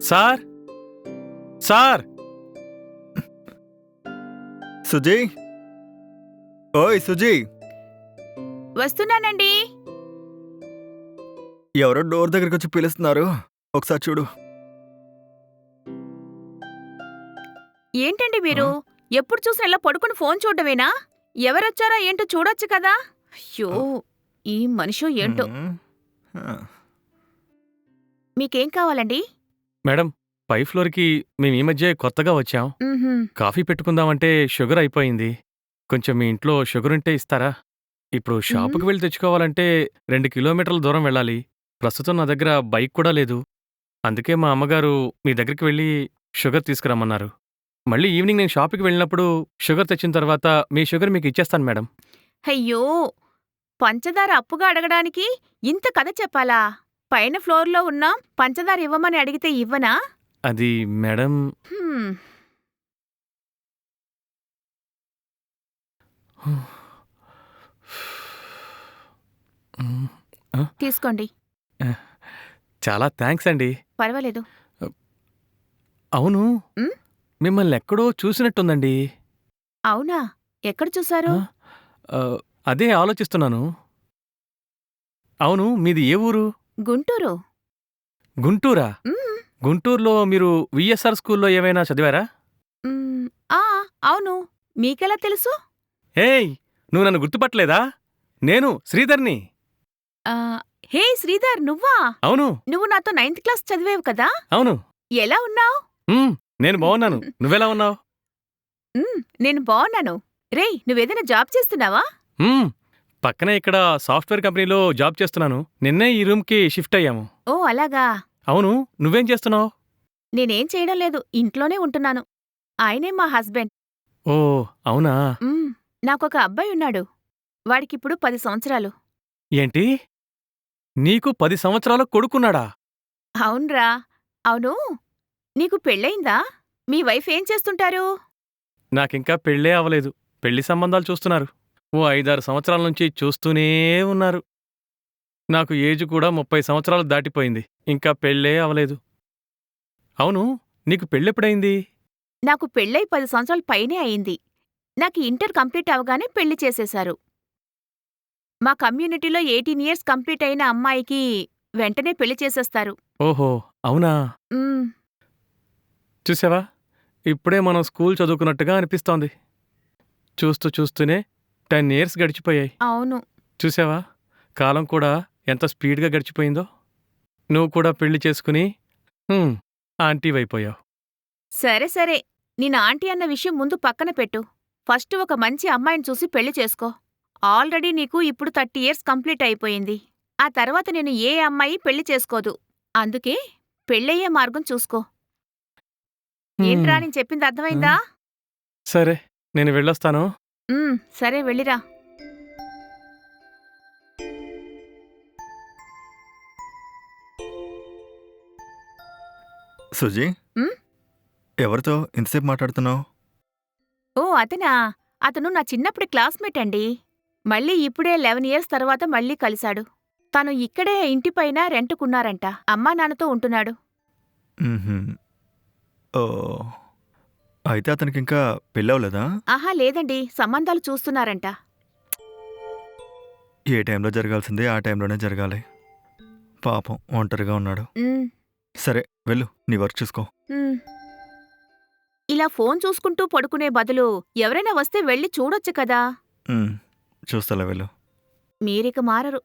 Sir sir Suji, ఓయ్ సుజీ, వస్తున్నానండి. ఎవరో డోర్ దగ్గరికి వచ్చి పిలుస్తున్నారు, ఒకసారి చూడు. ఏంటండి మీరు ఎప్పుడు చూసినా ఇలా పడుకుని ఫోన్ చూడటమేనా? ఎవరొచ్చారో ఏంటో చూడొచ్చు కదా. అయ్యో, ఈ మనిషో ఏంటో. మీకేం కావాలండి? మేడం, పై ఫ్లోర్కి మేము ఈ మధ్య కొత్తగా వచ్చాం. కాఫీ పెట్టుకుందామంటే షుగర్ అయిపోయింది. కొంచెం మీ ఇంట్లో షుగర్ ఉంటే ఇస్తారా? ఇప్పుడు షాపుకి వెళ్ళి తెచ్చుకోవాలంటే 2 కిలోమీటర్ల దూరం వెళ్ళాలి. ప్రస్తుతం నా దగ్గర బైక్ కూడా లేదు. అందుకే మా అమ్మగారు మీ దగ్గరికి వెళ్ళి షుగర్ తీసుకురమ్మన్నారు. మళ్ళీ ఈవినింగ్ నేను షాపుకి వెళ్ళినప్పుడు షుగర్ తెచ్చిన తర్వాత మీ షుగర్ మీకు ఇచ్చేస్తాను మేడం. అయ్యో, పంచదార అప్పుగా అడగడానికి ఇంత కథ చెప్పాలా? పైన ఫ్లోర్లో ఉన్న పంచదార ఇవ్వమని అడిగితే ఇవ్వనా? అది మేడం. హ్మ్. తీసుకోండి. చాలా థ్యాంక్స్ అండి. పర్వాలేదు. అవును, ఉమ్, మిమ్మల్ని ఎక్కడో చూసినట్టుందండి. అవునా? ఎక్కడ చూశారు? ఆ, అదే ఆలోచిస్తున్నాను. అవును, మీది ఏ ఊరు? గుంటూరు. గుంటూరా? ఉమ్, గుంటూరులో మీరు విఎస్ఆర్ స్కూల్లో ఏమైనా చదివారా? ఉమ్, ఆ, అవును. మీకెలా తెలుసు? ఏయ్, నువ్వు నన్ను గుర్తుపట్టలేదా? నేను శ్రీధర్ని. ఆ, హే శ్రీధర్, నువ్వా? అవును నువ్వు నాతో 9th క్లాస్ చదివేవు కదా. అవును. ఎలా ఉన్నావు? నేను బాగున్నాను. నువ్వెలా ఉన్నావు? నేను బాగున్నాను. రేయ్, నువ్వేదైనా జాబ్ చేస్తున్నావా? పక్కనే ఇక్కడ సాఫ్ట్వేర్ కంపెనీలో జాబ్ చేస్తున్నాను. నిన్నే ఈ రూమ్కి షిఫ్ట్ అయ్యాము. ఓ అలాగా. అవును, నువ్వేం చేస్తున్నావు? నేనేం చేయడం లేదు, ఇంట్లోనే ఉంటున్నాను. ఆయనే మా హస్బెండ్. ఓ అవునా? నాకొక అబ్బాయి ఉన్నాడు. వాడికిప్పుడు 10 సంవత్సరాలు. ఏంటి, నీకు 10 సంవత్సరాల కొడుకున్నాడా? అవునరా. అవును, నీకు పెళ్ళయిందా? మీ వైఫ్ ఏం చేస్తుంటారు? నాకింకా పెళ్ళే అవలేదు. పెళ్లి సంబంధాలు చూస్తున్నారు. ఓ 5-6 సంవత్సరాల నుంచి చూస్తూనే ఉన్నారు. నాకు ఏజ్ కూడా 30 సంవత్సరాలు దాటిపోయింది. ఇంకా పెళ్ళే అవలేదు. అవును, నీకు పెళ్ళెప్పుడైంది? నాకు పెళ్ళై 10 సంవత్సరాల పైనే అయింది. నాకు ఇంటర్ కంప్లీట్ అవగానే పెళ్లి చేసేశారు. మా కమ్యూనిటీలో 18 ఇయర్స్ కంప్లీట్ అయిన అమ్మాయికి వెంటనే పెళ్లి చేసేస్తారు. ఓహో అవునా? మ్మ్. చూసావా, ఇప్పుడే మనం స్కూల్ చదువుకున్నట్టుగా అనిపిస్తోంది. చూస్తూ చూస్తూనే 10 ఇయర్స్ గడిచిపోయాయి. అవును. చూసావా, కాలం కూడా ఎంత స్పీడ్గా గడిచిపోయిందో. నువ్వు కూడా పెళ్లి చేసుకుని ఆంటీవైపోయావు. సరే సరే, నేను ఆంటీ అన్న విషయం ముందు పక్కన పెట్టు. ఫస్ట్ ఒక మంచి అమ్మాయిని చూసి పెళ్లి చేసుకో. ఆల్రెడీ నీకు ఇప్పుడు 30 ఇయర్స్ కంప్లీట్ అయిపోయింది. ఆ తర్వాత నేను ఏ అమ్మాయి పెళ్లి చేసుకోదు. అందుకే పెళ్ళయ్యే మార్గం చూసుకో. ఏంట్రా, నేను చెప్పింది అర్థమైందా? సరే, నేను వెళ్ళొస్తాను. సరే, వెళ్ళిరా. సుజీ, ఉమ్, ఎవరితో ఇంతసేపు మాట్లాడుతున్నావు? ఓ అతనా? అతను నా చిన్నప్పటి క్లాస్మేట్ అండి. మళ్ళీ ఇప్పుడే 11 ఇయర్స్ తర్వాత మళ్ళీ కలిశాడు. తను ఇక్కడే ఇంటిపైన రెంటుకున్నారంట. అమ్మా నాన్నతో ఉంటున్నాడు. మ్మ్హ్మ్. ఓ, అయితే అతనికి ఇంకా పెళ్ళవలేదా? ఆహా లేదండి, సంబంధాలు చూస్తున్నారంట. ఏ టైంలో జరగాల్సిందే ఆ టైంలోనే జరగాలి. పాపం ఒంటరిగా ఉన్నాడు. ఉమ్, సరే వెళ్ళు, నీ వర్క్ చూసుకో. ఉమ్. ఇలా ఫోన్ చూసుకుంటూ పడుకునే బదులు ఎవరైనా వస్తే వెళ్ళి చూడొచ్చు కదా. చూస్తాలే, వెళ్ళు. మీరిక మారరు.